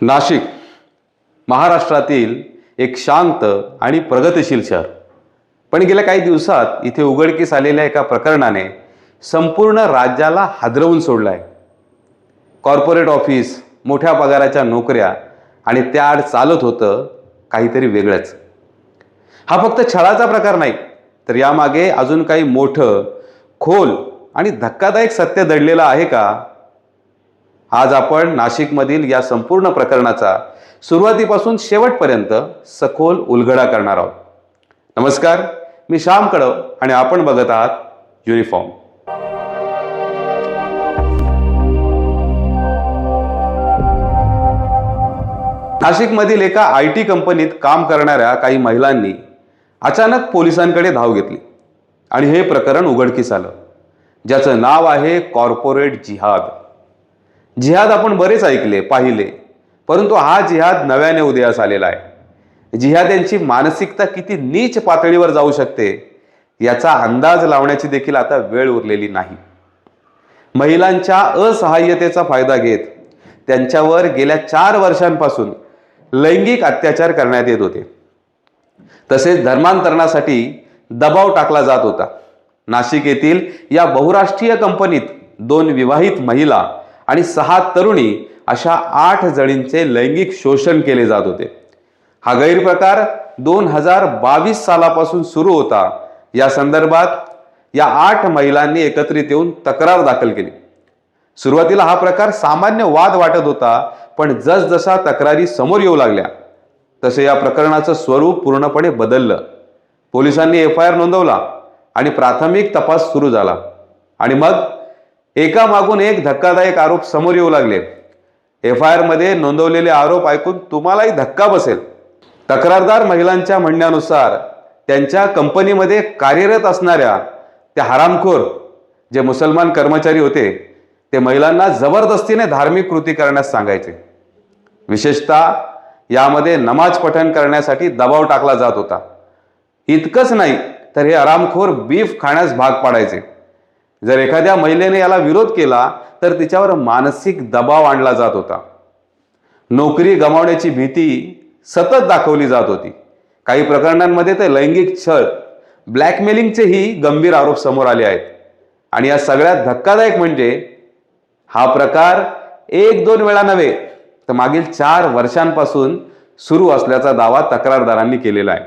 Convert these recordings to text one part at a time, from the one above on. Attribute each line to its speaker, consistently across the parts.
Speaker 1: नाशिक महाराष्ट्रातील एक शांत आणि प्रगतिशील शहर, पण गेल्या काही दिवसात इथे उघडकीस आलेल्या एका प्रकरणाने संपूर्ण राज्याला हादरवून सोडलं आहे. कॉर्पोरेट ऑफिस, मोठ्या पगाराच्या नोकऱ्या आणि त्याआड चालत होतं काहीतरी वेगळंच. हा फक्त छळाचा प्रकार नाही, तर यामागे अजून काही मोठं, खोल आणि धक्कादायक सत्य दडलेलं आहे का? आज आपण नाशिकमधील या संपूर्ण प्रकरणाचा सुरुवातीपासून शेवटपर्यंत सखोल उलगडा करणार आहोत. नमस्कार, मी श्याम कडव आणि आपण बघत आहात युनिफॉर्म. नाशिकमधील एका IT कंपनीत काम करणाऱ्या काही महिलांनी अचानक पोलिसांकडे धाव घेतली आणि हे प्रकरण उघडकीस आलं, ज्याचं नाव आहे कॉर्पोरेट जिहाद. जिहाद आपण बरेच ऐकले, पाहिले, परंतु हा जिहाद नव्याने उदयास आलेला आहे. जिहाद्यांची मानसिकता किती नीच पातळीवर जाऊ शकते याचा अंदाज लावण्याची देखील आता वेळ उरलेली नाही. महिलांच्या असहाय्यतेचा फायदा घेत त्यांच्यावर गेल्या 4 वर्षांपासून लैंगिक अत्याचार करण्यात येत होते. तसेच धर्मांतरणासाठी दबाव टाकला जात होता. नाशिक येथील या बहुराष्ट्रीय कंपनीत 2 विवाहित महिला आणि 6 तरुणी अशा 8 जणींचे लैंगिक शोषण केले जात होते. हा गैरप्रकार 2022 सालापासून सुरू होता. या संदर्भात या 8 महिलांनी एकत्रित येऊन तक्रार दाखल केली. सुरुवातीला हा प्रकार सामान्य वाद वाटत होता, पण जसजसा तक्रारी समोर येऊ लागल्या तसे या प्रकरणाचं स्वरूप पूर्णपणे बदललं. पोलिसांनी FIR नोंदवला आणि प्राथमिक तपास सुरू झाला. आणि मग एकामागून एक धक्कादायक आरोप समोर येऊ लागले. FIR मध्ये नोंदवलेले आरोप ऐकून तुम्हालाही धक्का बसेल. तक्रारदार महिलांच्या म्हणण्यानुसार त्यांच्या कंपनीमध्ये कार्यरत असणाऱ्या त्या हरामखोर जे मुसलमान कर्मचारी होते, ते महिलांना जबरदस्तीने धार्मिक कृती करण्यास सांगायचे. विशेषतः यामध्ये नमाज पठण करण्यासाठी दबाव टाकला जात होता. इतकंच नाही, तर हे हरामखोर बीफ खाण्यास भाग पाडायचे. जर एखाद्या महिलेने याला विरोध केला तर तिच्यावर मानसिक दबाव आणला जात होता. नोकरी गमावण्याची भीती सतत दाखवली जात होती. काही प्रकरणांमध्ये तर लैंगिक छळ, ब्लॅकमेलिंगचेही गंभीर आरोप समोर आले आहेत. आणि या सगळ्यात धक्कादायक म्हणजे हा प्रकार 1-2 वेळा नव्हे, तर मागील 4 वर्षांपासून सुरू असल्याचा दावा तक्रारदारांनी केलेला आहे.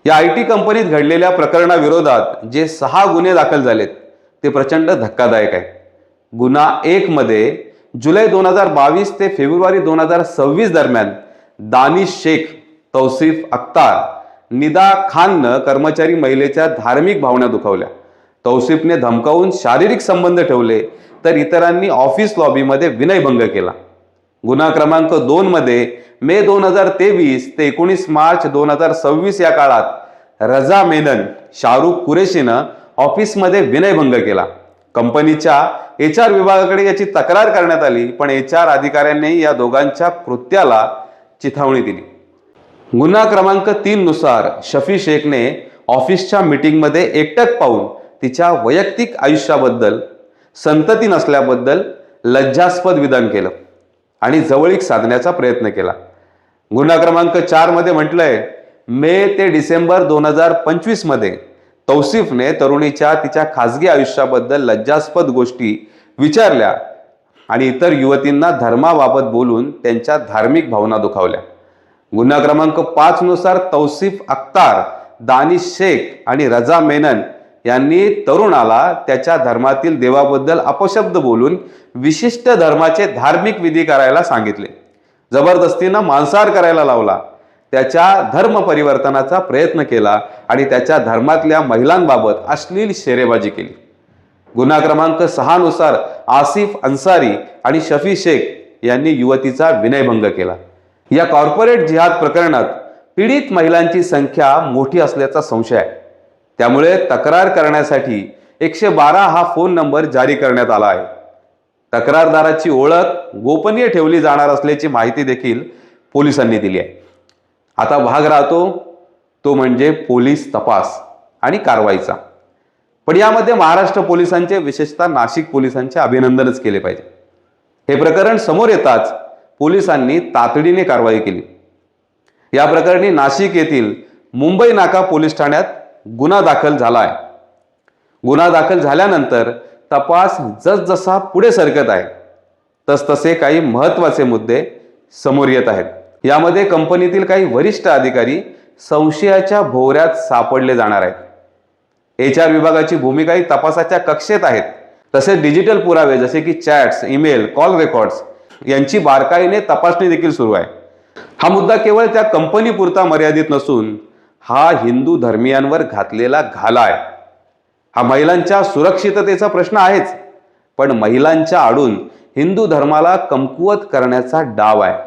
Speaker 1: या IT कंपनीत घडलेल्या प्रकरणाविरोधात जे 6 गुन्हे दाखल झालेत ते प्रचंड धक्कादायक आहे. गुन्हा 1 मध्ये जुलै 2022 ते फेब्रुवारी 2026 दरम्यान दानिश शेख, तौसिफ अख्तार, निदा खाननं कर्मचारी महिलेच्या धार्मिक भावना दुखावल्या. तौसिफने धमकावून शारीरिक संबंध ठेवले, तर इतरांनी ऑफिस लॉबीमध्ये विनयभंग केला. गुन्हा क्रमांक 2 मध्ये मे 2023 ते 19 मार्च 2026 या काळात रजा मेनन, शाहरुख कुरेशीनं ऑफिसमध्ये विनयभंग केला. कंपनीच्या HR विभागाकडे याची तक्रार करण्यात आली, पण HR अधिकाऱ्यांनी या दोघांच्या कृत्याला चिथावणी दिली. गुन्हा क्रमांक 3 नुसार शफी शेखने ऑफिसच्या मीटिंगमध्ये एकटक पाहून तिच्या वैयक्तिक आयुष्याबद्दल, संतती नसल्याबद्दल लज्जास्पद विधान केलं आणि जवळीक साधण्याचा प्रयत्न केला. गुन्हा क्रमांक 4 मध्ये म्हटलंय, मे ते डिसेंबर 2025 मध्ये तौसिफने तरुणीच्या तिच्या खासगी आयुष्याबद्दल लज्जास्पद गोष्टी विचारल्या आणि इतर युवतींना धर्माबाबत बोलून त्यांच्या धार्मिक भावना दुखावल्या. गुन्हा क्रमांक 5 नुसार तौसिफ अख्तार, दानिश शेख आणि रजा मेनन यांनी तरुणाला त्याच्या धर्मातील देवाबद्दल अपशब्द बोलून विशिष्ट धर्माचे धार्मिक विधी करायला सांगितले. जबरदस्तीनं मांसाहार करायला लावला. त्याच्या धर्म परिवर्तनाचा प्रयत्न केला आणि त्याच्या धर्मातल्या महिलांबाबत अश्लील शेरेबाजी केली. गुन्हा क्रमांक 6 नुसार आसिफ अन्सारी आणि शफी शेख यांनी युवतीचा विनयभंग केला. या कॉर्पोरेट जिहाद प्रकरणात पीडित महिलांची संख्या मोठी असल्याचा संशय आहे. त्यामुळे तक्रार करण्यासाठी 112 हा फोन नंबर जारी करण्यात आला आहे. तक्रारदाराची ओळख गोपनीय ठेवली जाणार असल्याची माहिती देखील पोलिसांनी दिली आहे. आता भाग राहतो तो म्हणजे पोलीस तपास आणि कारवाईचा. पण यामध्ये महाराष्ट्र पोलिसांचे, विशेषतः नाशिक पोलिसांचे अभिनंदनच केले पाहिजे. हे प्रकरण समोर येताच पोलिसांनी तातडीने कारवाई केली. या प्रकरणी नाशिक येथील मुंबई नाका पोलीस ठाण्यात गुन्हा दाखल झाला आहे. गुन्हा दाखल झाल्यानंतर तपास जसजसा पुढे सरकत आहे तसतसे काही महत्त्वाचे मुद्दे समोर येत आहेत. यामध्ये कंपनीतील काही वरिष्ठ अधिकारी संशयाच्या भोवऱ्यात सापडले जाणार आहेत. HR विभागाची भूमिकाही तपासाच्या कक्षेत आहेत. तसेच डिजिटल पुरावे जसे की चॅट्स, ईमेल, कॉल रेकॉर्ड्स यांची बारकाईने तपासणी देखील सुरू आहे. हा मुद्दा केवळ त्या कंपनी पुरता मर्यादित नसून हा हिंदू धर्मियांवर घातलेला घाला आहे. हा महिलांच्या सुरक्षिततेचा प्रश्न आहेच, पण महिलांच्या आडून हिंदू धर्माला कमकुवत करण्याचा डाव आहे.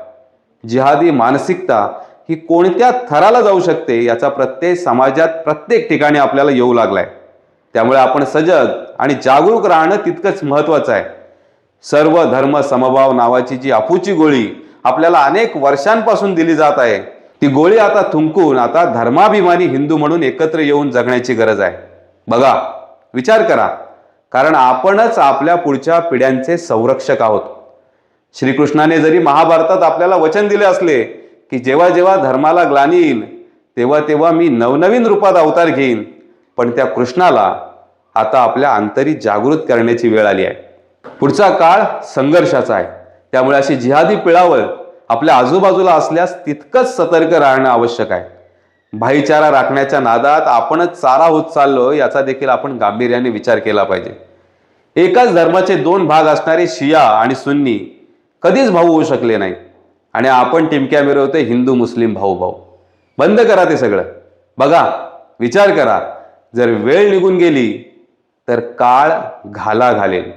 Speaker 1: जिहादी मानसिकता ही कोणत्या थराला जाऊ शकते याचा प्रत्यय समाजात प्रत्येक ठिकाणी आपल्याला येऊ लागलाय. त्यामुळे आपण सजग आणि जागरूक राहणं तितकंच महत्त्वाचं आहे. सर्व धर्म समभाव नावाची जी अफूची गोळी आपल्याला अनेक वर्षांपासून दिली जात आहे, ती गोळी आता थुंकून आता धर्माभिमानी हिंदू म्हणून एकत्र येऊन जगण्याची गरज आहे. बघा, विचार करा, कारण आपणच आपल्या पुढच्या पिढ्यांचे संरक्षक आहोत. श्रीकृष्णाने जरी महाभारतात आपल्याला वचन दिले असले की जेव्हा जेव्हा धर्माला ग्लानी येईल तेव्हा तेव्हा मी नवनवीन रूपात अवतार घेईन, पण त्या कृष्णाला आता आपल्या अंतरी जागृत करण्याची वेळ आली आहे. पुढचा काळ संघर्षाचा आहे. त्यामुळे अशी जिहादी पिळावळ आपल्या आजूबाजूला असल्यास तितकंच सतर्क राहणं आवश्यक आहे. भाईचारा राखण्याच्या नादात आपणच चारा होत चाललो याचा देखील आपण गांभीर्याने विचार केला पाहिजे. एकाच धर्माचे दोन भाग असणारे शिया आणि सुन्नी कधीच भाऊ होऊ शकले नाही आणि आपण टिमक्या मिरवतोय हिंदू मुस्लिम भाऊ भाऊ. बंद करा ते सगळं. बघा, विचार करा, जर वेळ निघून गेली तर काळ घाला घालेल.